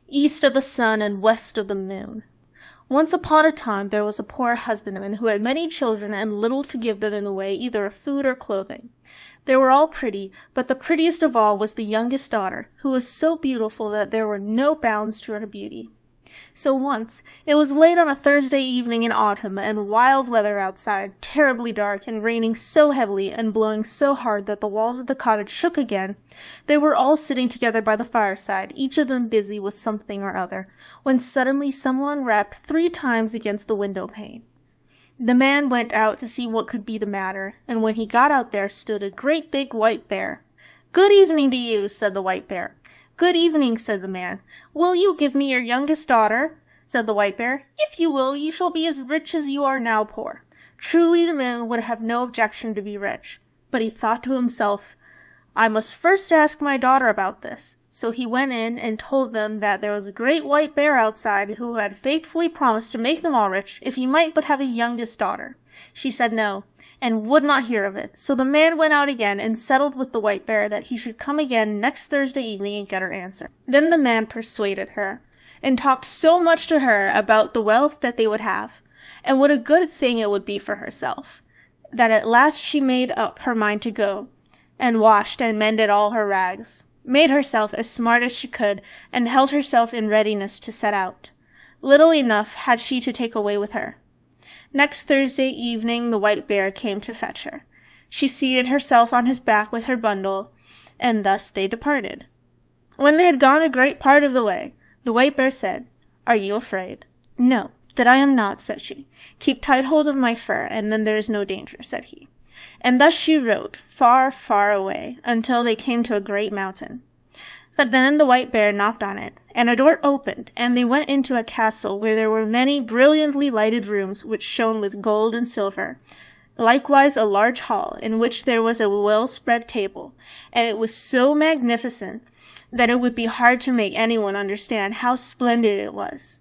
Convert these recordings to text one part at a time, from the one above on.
east of the sun and west of the moon. Once upon a time there was a poor husbandman who had many children and little to give them in the way either of food or clothing. They were all pretty, but the prettiest of all was the youngest daughter, who was so beautiful that there were no bounds to her beauty. So once, it was late on a Thursday evening in autumn, and wild weather outside, terribly dark, and raining so heavily, and blowing so hard that the walls of the cottage shook again. They were all sitting together by the fireside, each of them busy with something or other, when suddenly someone rapped 3 times against the window pane. The man went out to see what could be the matter, and when he got out there stood a great big white bear. "Good evening to you," said the white bear. "Good evening," said the man. "Will you give me your youngest daughter?" said the white bear. "If you will, you shall be as rich as you are now poor." Truly the man would have no objection to be rich, but he thought to himself, "I must first ask my daughter about this." So he went in and told them that there was a great white bear outside who had faithfully promised to make them all rich if he might but have a youngest daughter. She said no, and would not hear of it. So the man went out again and settled with the white bear that he should come again next Thursday evening and get her answer. Then the man persuaded her, and talked so much to her about the wealth that they would have, and what a good thing it would be for herself, that at last she made up her mind to go, and washed and mended all her rags, made herself as smart as she could, and held herself in readiness to set out. Little enough had she to take away with her. Next Thursday evening the white bear came to fetch her. She seated herself on his back with her bundle, and thus they departed. When they had gone a great part of the way, the white bear said, "Are you afraid?" "No, that I am not," said she. "Keep tight hold of my fur, and then there is no danger," said he. And thus she rode, far, far away, until they came to a great mountain. But then the white bear knocked on it, and a door opened, and they went into a castle where there were many brilliantly lighted rooms which shone with gold and silver, likewise a large hall, in which there was a well-spread table, and it was so magnificent that it would be hard to make anyone understand how splendid it was.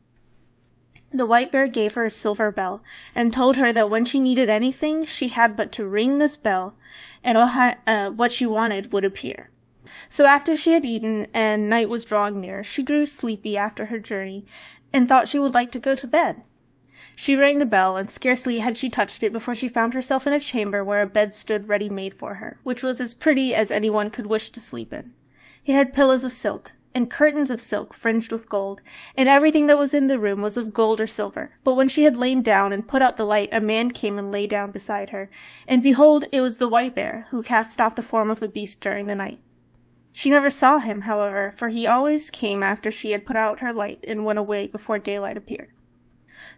The white bear gave her a silver bell, and told her that when she needed anything, she had but to ring this bell, and what she wanted would appear. So after she had eaten, and night was drawing near, she grew sleepy after her journey, and thought she would like to go to bed. She rang the bell, and scarcely had she touched it before she found herself in a chamber where a bed stood ready made for her, which was as pretty as anyone could wish to sleep in. It had pillows of silk, and curtains of silk fringed with gold, and everything that was in the room was of gold or silver. But when she had lain down and put out the light, a man came and lay down beside her, and behold, it was the white bear, who cast off the form of a beast during the night. She never saw him, however, for he always came after she had put out her light and went away before daylight appeared.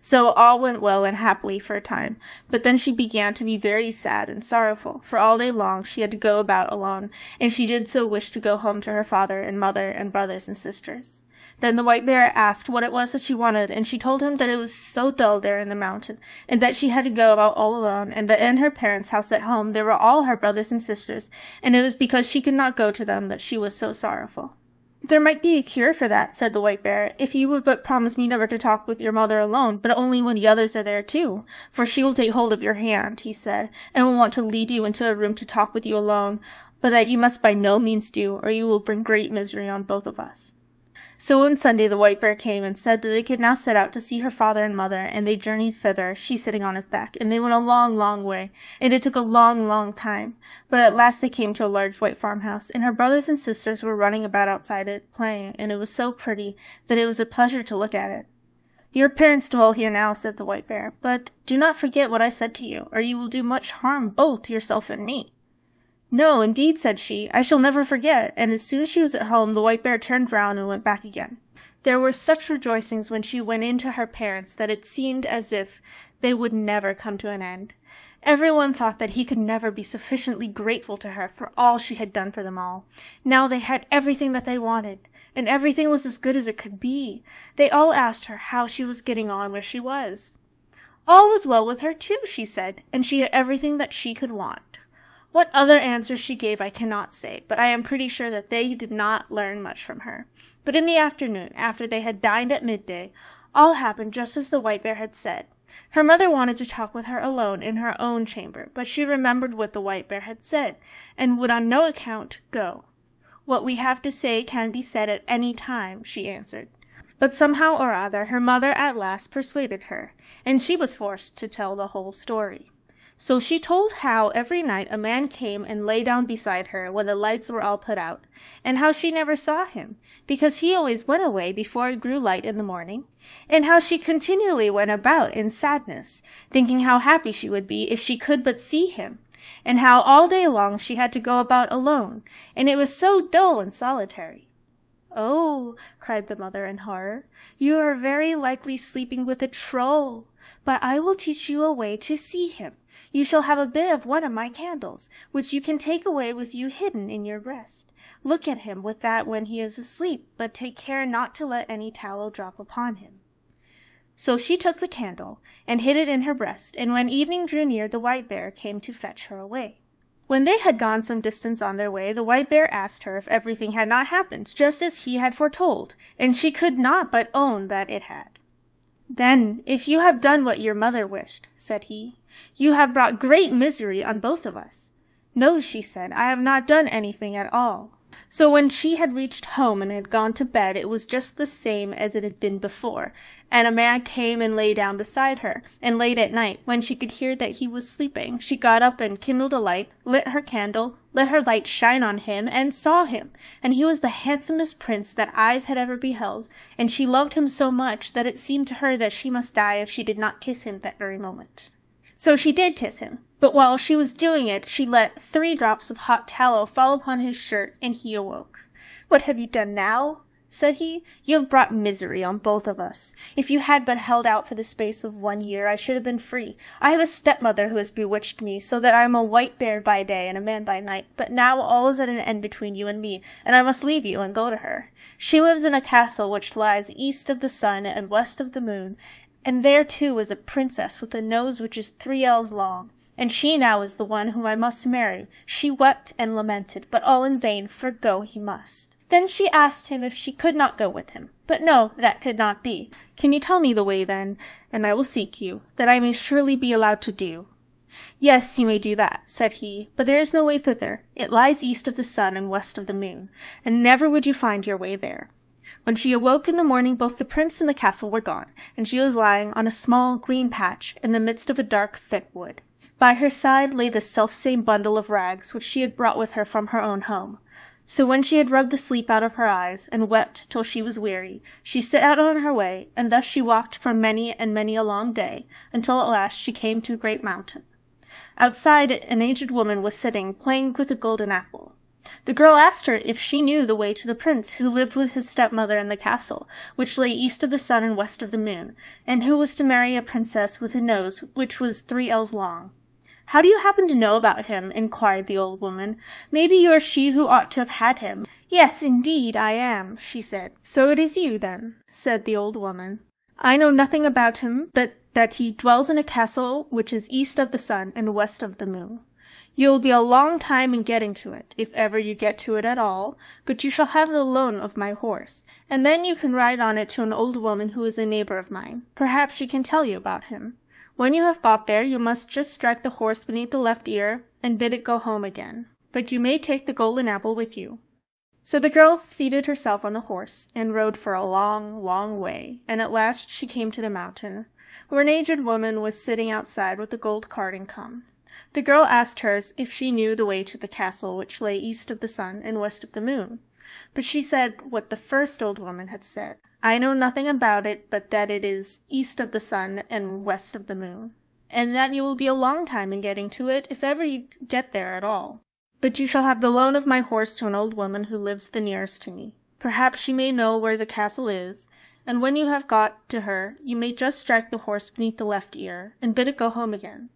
So all went well and happily for a time, but then she began to be very sad and sorrowful, for all day long she had to go about alone, and she did so wish to go home to her father and mother and brothers and sisters. Then the white bear asked what it was that she wanted, and she told him that it was so dull there in the mountain, and that she had to go about all alone, and that in her parents' house at home there were all her brothers and sisters, and it was because she could not go to them that she was so sorrowful. "There might be a cure for that," said the white bear, "if you would but promise me never to talk with your mother alone, but only when the others are there too. For she will take hold of your hand," he said, "and will want to lead you into a room to talk with you alone, but that you must by no means do, or you will bring great misery on both of us." So one Sunday the white bear came and said that they could now set out to see her father and mother, and they journeyed thither, she sitting on his back, and they went a long, long way, and it took a long, long time. But at last they came to a large white farmhouse, and her brothers and sisters were running about outside it, playing, and it was so pretty that it was a pleasure to look at it. "Your parents dwell here now," said the white bear, "but do not forget what I said to you, or you will do much harm both to yourself and me." "No, indeed," said she, "I shall never forget," and as soon as she was at home the white bear turned round and went back again. There were such rejoicings when she went in to her parents that it seemed as if they would never come to an end. Everyone thought that he could never be sufficiently grateful to her for all she had done for them all. Now they had everything that they wanted, and everything was as good as it could be. They all asked her how she was getting on where she was. All was well with her too, she said, and she had everything that she could want. What other answers she gave I cannot say, but I am pretty sure that they did not learn much from her. But in the afternoon, after they had dined at midday, all happened just as the white bear had said. Her mother wanted to talk with her alone in her own chamber, but she remembered what the white bear had said, and would on no account go. "What we have to say can be said at any time," she answered. But somehow or other her mother at last persuaded her, and she was forced to tell the whole story. So she told how every night a man came and lay down beside her when the lights were all put out, and how she never saw him, because he always went away before it grew light in the morning, and how she continually went about in sadness, thinking how happy she would be if she could but see him, and how all day long she had to go about alone, and it was so dull and solitary. "Oh," cried the mother in horror, "you are very likely sleeping with a troll, but I will teach you a way to see him. You shall have a bit of one of my candles, which you can take away with you hidden in your breast. Look at him with that when he is asleep, but take care not to let any tallow drop upon him." So she took the candle, and hid it in her breast, and when evening drew near the white bear came to fetch her away. When they had gone some distance on their way, the white bear asked her if everything had not happened, just as he had foretold, and she could not but own that it had. "Then, if you have done what your mother wished," said he, "you have brought great misery on both of us." "No," she said, "I have not done anything at all." So when she had reached home and had gone to bed, it was just the same as it had been before, and a man came and lay down beside her, and late at night, when she could hear that he was sleeping, she got up and kindled a light, lit her candle, let her light shine on him, and saw him, and he was the handsomest prince that eyes had ever beheld, and she loved him so much that it seemed to her that she must die if she did not kiss him that very moment. So she did kiss him, but while she was doing it, she let 3 drops of hot tallow fall upon his shirt, and he awoke. "What have you done now?" said he. "You have brought misery on both of us. If you had but held out for the space of 1 year, I should have been free. I have a stepmother who has bewitched me, so that I am a white bear by day and a man by night, but now all is at an end between you and me, and I must leave you and go to her. She lives in a castle which lies east of the sun and west of the moon, and there too is a princess with a nose which is 3 ells long, and she now is the one whom I must marry." She wept and lamented, but all in vain, for go he must. Then she asked him if she could not go with him, but no, that could not be. "Can you tell me the way then, and I will seek you, that I may surely be allowed to do?" "Yes, you may do that," said he, "but there is no way thither. It lies east of the sun and west of the moon, and never would you find your way there." When she awoke in the morning, both the prince and the castle were gone, and she was lying on a small green patch in the midst of a dark thick wood. By her side lay the selfsame bundle of rags which she had brought with her from her own home. So when she had rubbed the sleep out of her eyes, and wept till she was weary, she set out on her way, and thus she walked for many and many a long day, until at last she came to a great mountain. Outside it an aged woman was sitting, playing with a golden apple. The girl asked her if she knew the way to the prince who lived with his stepmother in the castle, which lay east of the sun and west of the moon, and who was to marry a princess with a nose which was 3 ells long. "How do you happen to know about him?" inquired the old woman. "Maybe you are she who ought to have had him." "Yes, indeed, I am," she said. "So it is you, then," said the old woman. "I know nothing about him but that he dwells in a castle which is east of the sun and west of the moon. You will be a long time in getting to it, if ever you get to it at all, but you shall have the loan of my horse, and then you can ride on it to an old woman who is a neighbor of mine. Perhaps she can tell you about him. When you have got there, you must just strike the horse beneath the left ear, and bid it go home again. But you may take the golden apple with you." So the girl seated herself on the horse, and rode for a long, long way, and at last she came to the mountain, where an aged woman was sitting outside with a gold carding comb. The girl asked her if she knew the way to the castle which lay east of the sun and west of the moon. But she said what the first old woman had said. "I know nothing about it but that it is east of the sun and west of the moon, and that you will be a long time in getting to it if ever you get there at all. But you shall have the loan of my horse to an old woman who lives the nearest to me. Perhaps she may know where the castle is, and when you have got to her, you may just strike the horse beneath the left ear, and bid it go home again."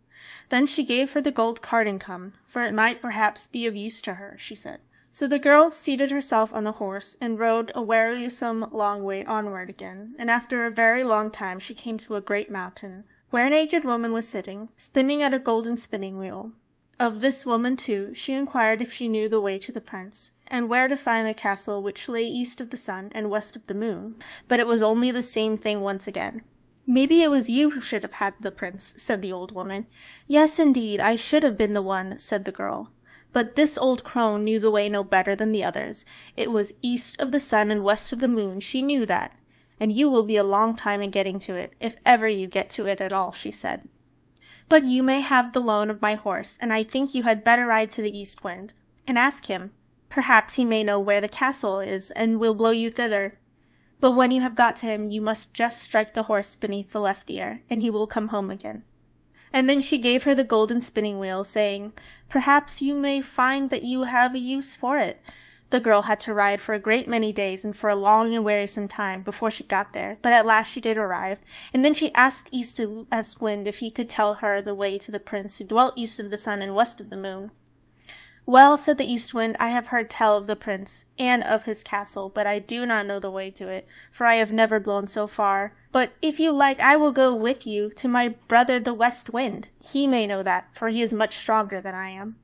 Then she gave her the gold carding comb, for it might perhaps be of use to her, she said. So the girl seated herself on the horse, and rode a wearisome long way onward again, and after a very long time she came to a great mountain, where an aged woman was sitting, spinning at a golden spinning wheel. Of this woman, too, she inquired if she knew the way to the prince, and where to find the castle which lay east of the sun and west of the moon, but it was only the same thing once again. "Maybe it was you who should have had the prince," said the old woman. "Yes, indeed, I should have been the one," said the girl. But this old crone knew the way no better than the others. It was east of the sun and west of the moon, she knew that. and you will be a long time in getting to it, if ever you get to it at all," she said. "But you may have the loan of my horse, and I think you had better ride to the East Wind, and ask him. Perhaps he may know where the castle is, and will blow you thither. But when you have got to him, you must just strike the horse beneath the left ear, and he will come home again." And then she gave her the golden spinning wheel, saying, "Perhaps you may find that you have a use for it." The girl had to ride for a great many days and for a long and wearisome time before she got there, but at last she did arrive, and then she asked East Wind if he could tell her the way to the prince who dwelt east of the sun and west of the moon. "Well," said the East Wind, "I have heard tell of the prince, and of his castle, but I do not know the way to it, for I have never blown so far. But if you like, I will go with you to my brother the West Wind. He may know that, for he is much stronger than I am.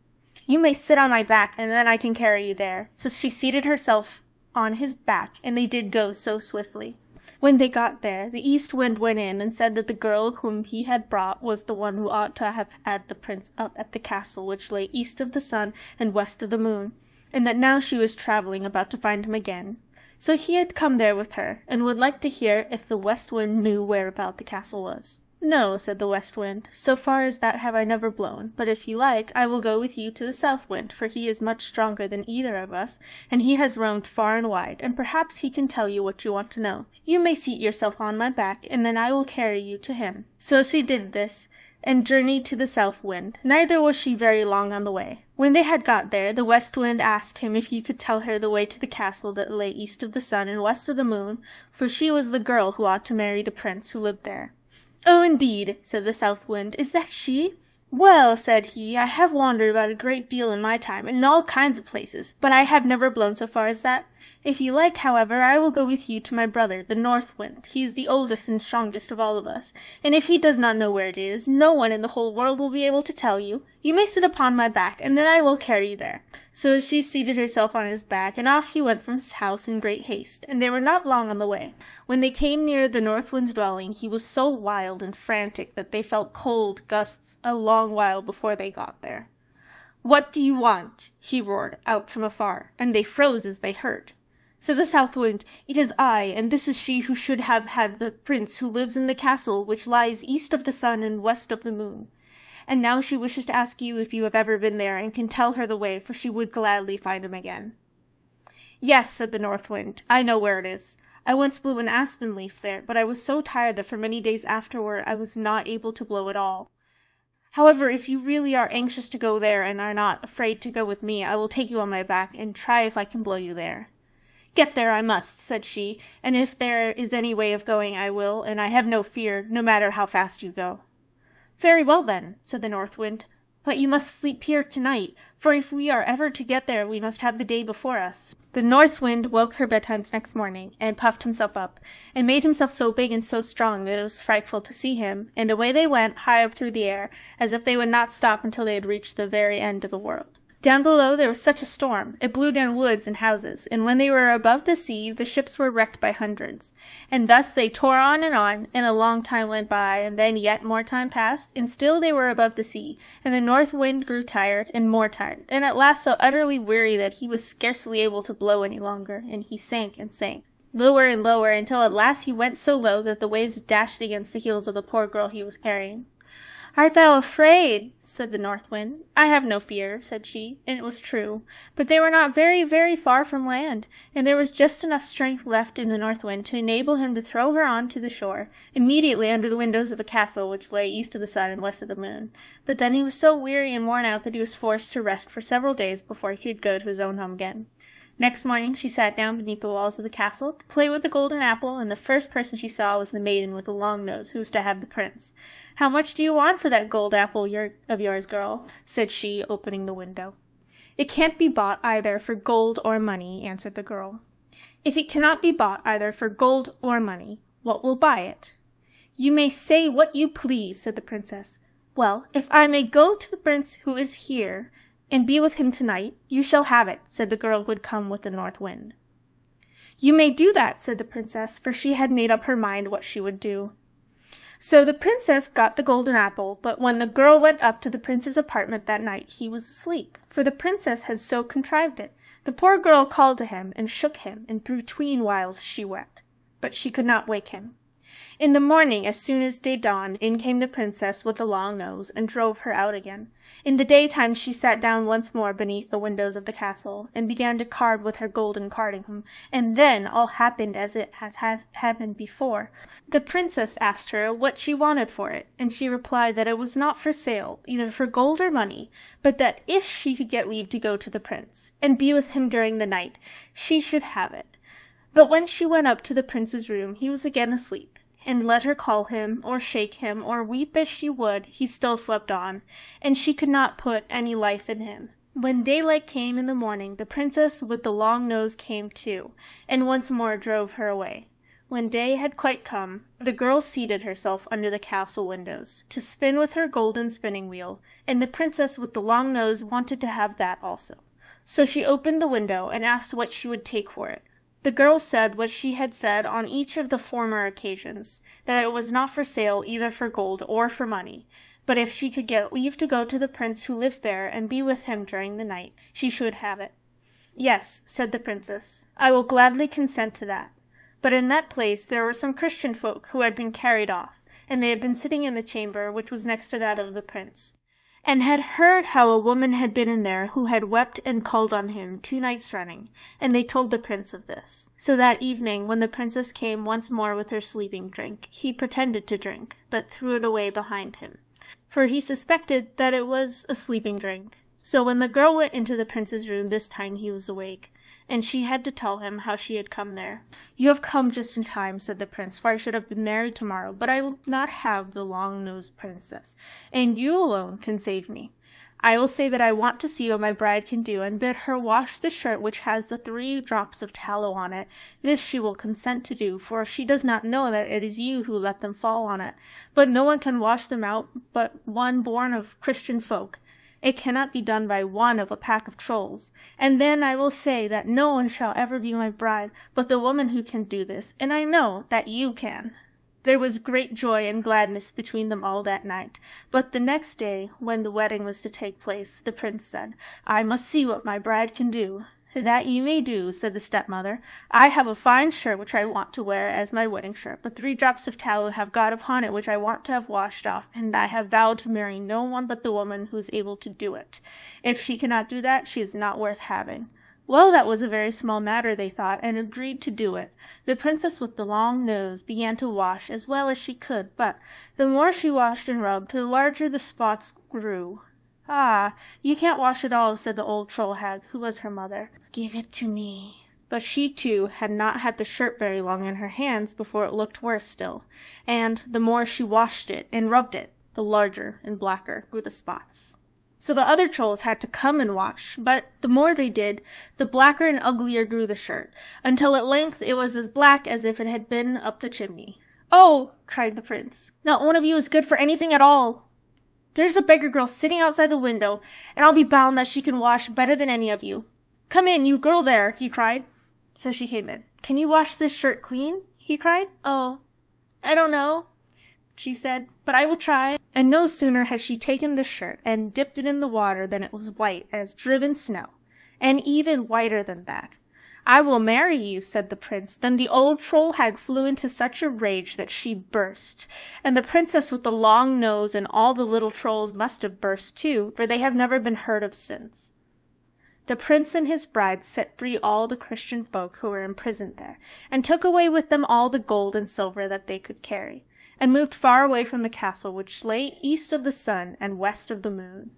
You may sit on my back, and then I can carry you there." So she seated herself on his back, and they did go so swiftly. When they got there, the East Wind went in and said that the girl whom he had brought was the one who ought to have had the prince up at the castle which lay east of the sun and west of the moon, and that now she was travelling about to find him again. So he had come there with her, and would like to hear if the West Wind knew whereabout the castle was. "No," said the West Wind, "so far as that have I never blown, but if you like, I will go with you to the South Wind, for he is much stronger than either of us, and he has roamed far and wide, and perhaps he can tell you what you want to know. You may seat yourself on my back, and then I will carry you to him." So she did this, and journeyed to the South Wind. Neither was she very long on the way. When they had got there, the West Wind asked him if he could tell her the way to the castle that lay east of the sun and west of the moon, for she was the girl who ought to marry the prince who lived there. "Oh, indeed," said the South Wind, "is that she?" "Well," said he, "I have wandered about a great deal in my time, and in all kinds of places, but I have never blown so far as that. If you like, however, I will go with you to my brother, the North Wind. He is the oldest and strongest of all of us, and if he does not know where it is, no one in the whole world will be able to tell you. You may sit upon my back, and then I will carry you there." So she seated herself on his back, and off he went from his house in great haste, and they were not long on the way. When they came near the North Wind's dwelling, he was so wild and frantic that they felt cold gusts a long while before they got there. "What do you want?" he roared out from afar, and they froze as they heard. Said the South Wind, "It is I, and this is she who should have had the prince who lives in the castle which lies east of the sun and west of the moon. And now she wishes to ask you if you have ever been there, and can tell her the way, for she would gladly find him again." "Yes," said the North Wind, "I know where it is. I once blew an aspen leaf there, but I was so tired that for many days afterward I was not able to blow at all. However, if you really are anxious to go there and are not afraid to go with me, I will take you on my back and try if I can blow you there." "Get there I must," said she, "and if there is any way of going I will, and I have no fear, no matter how fast you go." "Very well then," said the North Wind, "but you must sleep here tonight, for if we are ever to get there we must have the day before us." The North Wind woke her betimes next morning, and puffed himself up, and made himself so big and so strong that it was frightful to see him, and away they went high up through the air, as if they would not stop until they had reached the very end of the world. Down below there was such a storm, it blew down woods and houses, and when they were above the sea, the ships were wrecked by hundreds. And thus they tore on, and a long time went by, and then yet more time passed, and still they were above the sea, and the North Wind grew tired, and more tired, and at last so utterly weary that he was scarcely able to blow any longer, and he sank and sank, lower and lower, until at last he went so low that the waves dashed against the heels of the poor girl he was carrying. "Art thou afraid?" said the North Wind. "I have no fear," said she, and it was true. But they were not very, very far from land, and there was just enough strength left in the North Wind to enable him to throw her on to the shore, immediately under the windows of a castle which lay east of the sun and west of the moon. But then he was so weary and worn out that he was forced to rest for several days before he could go to his own home again. Next morning she sat down beneath the walls of the castle to play with the golden apple, and the first person she saw was the maiden with the long nose who was to have the prince. "How much do you want for that gold apple of yours, girl?" said she, opening the window. "It can't be bought either for gold or money," answered the girl. "If it cannot be bought either for gold or money, what will buy it?" "You may say what you please," said the princess. "Well, if I may go to the prince who is here, and be with him tonight, you shall have it," said the girl who had come with the North Wind. "You may do that," said the princess, for she had made up her mind what she would do. So the princess got the golden apple, but when the girl went up to the prince's apartment that night, he was asleep, for the princess had so contrived it. The poor girl called to him, and shook him, and through 'tween whiles she wept. but she could not wake him. In the morning, as soon as day dawned, in came the princess with the long nose, and drove her out again. In the daytime she sat down once more beneath the windows of the castle, and began to card with her golden carding, and then all happened as it has happened before. The princess asked her what she wanted for it, and she replied that it was not for sale, either for gold or money, but that if she could get leave to go to the prince, and be with him during the night, she should have it. But when she went up to the prince's room, he was again asleep, and let her call him, or shake him, or weep as she would, he still slept on, and she could not put any life in him. When daylight came in the morning, the princess with the long nose came too, and once more drove her away. When day had quite come, the girl seated herself under the castle windows, to spin with her golden spinning wheel, and the princess with the long nose wanted to have that also. So she opened the window, and asked what she would take for it. The girl said what she had said on each of the former occasions, that it was not for sale either for gold or for money, but if she could get leave to go to the prince who lived there and be with him during the night, she should have it. "Yes," said the princess, "I will gladly consent to that." But in that place there were some Christian folk who had been carried off, and they had been sitting in the chamber which was next to that of the prince, and had heard how a woman had been in there who had wept and called on him 2 nights running, and they told the prince of this. So that evening, when the princess came once more with her sleeping drink, he pretended to drink, but threw it away behind him, for he suspected that it was a sleeping drink. So when the girl went into the prince's room this time he was awake, and she had to tell him how she had come there. "You have come just in time," said the prince, "for I should have been married tomorrow, but I will not have the long-nosed princess, and you alone can save me. I will say that I want to see what my bride can do, and bid her wash the shirt which has the 3 drops of tallow on it. This she will consent to do, for she does not know that it is you who let them fall on it. But no one can wash them out but one born of Christian folk. It cannot be done by one of a pack of trolls. And then I will say that no one shall ever be my bride but the woman who can do this, and I know that you can." There was great joy and gladness between them all that night, but the next day, when the wedding was to take place, the prince said, "I must see what my bride can do." "That you may do," said the stepmother. "I have a fine shirt which I want to wear as my wedding shirt, but 3 drops of tallow have got upon it which I want to have washed off, and I have vowed to marry no one but the woman who is able to do it. If she cannot do that, she is not worth having." Well, that was a very small matter, they thought, and agreed to do it. The princess with the long nose began to wash as well as she could, but the more she washed and rubbed, the larger the spots grew. "Ah, you can't wash it all," said the old troll hag, who was her mother. "Give it to me." But she, too, had not had the shirt very long in her hands before it looked worse still, and the more she washed it and rubbed it, the larger and blacker grew the spots. So the other trolls had to come and wash, but the more they did, the blacker and uglier grew the shirt, until at length it was as black as if it had been up the chimney. "Oh!" cried the prince, "not one of you is good for anything at all. There's a beggar girl sitting outside the window, and I'll be bound that she can wash better than any of you. Come in, you girl there," he cried. So she came in. "Can you wash this shirt clean?" he cried. "Oh, I don't know," she said, "but I will try." And no sooner had she taken the shirt and dipped it in the water than it was white as driven snow, and even whiter than that. "I will marry you," said the prince. Then the old troll hag flew into such a rage that she burst, and the princess with the long nose and all the little trolls must have burst too, for they have never been heard of since. The prince and his bride set free all the Christian folk who were imprisoned there, and took away with them all the gold and silver that they could carry, and moved far away from the castle which lay east of the sun and west of the moon.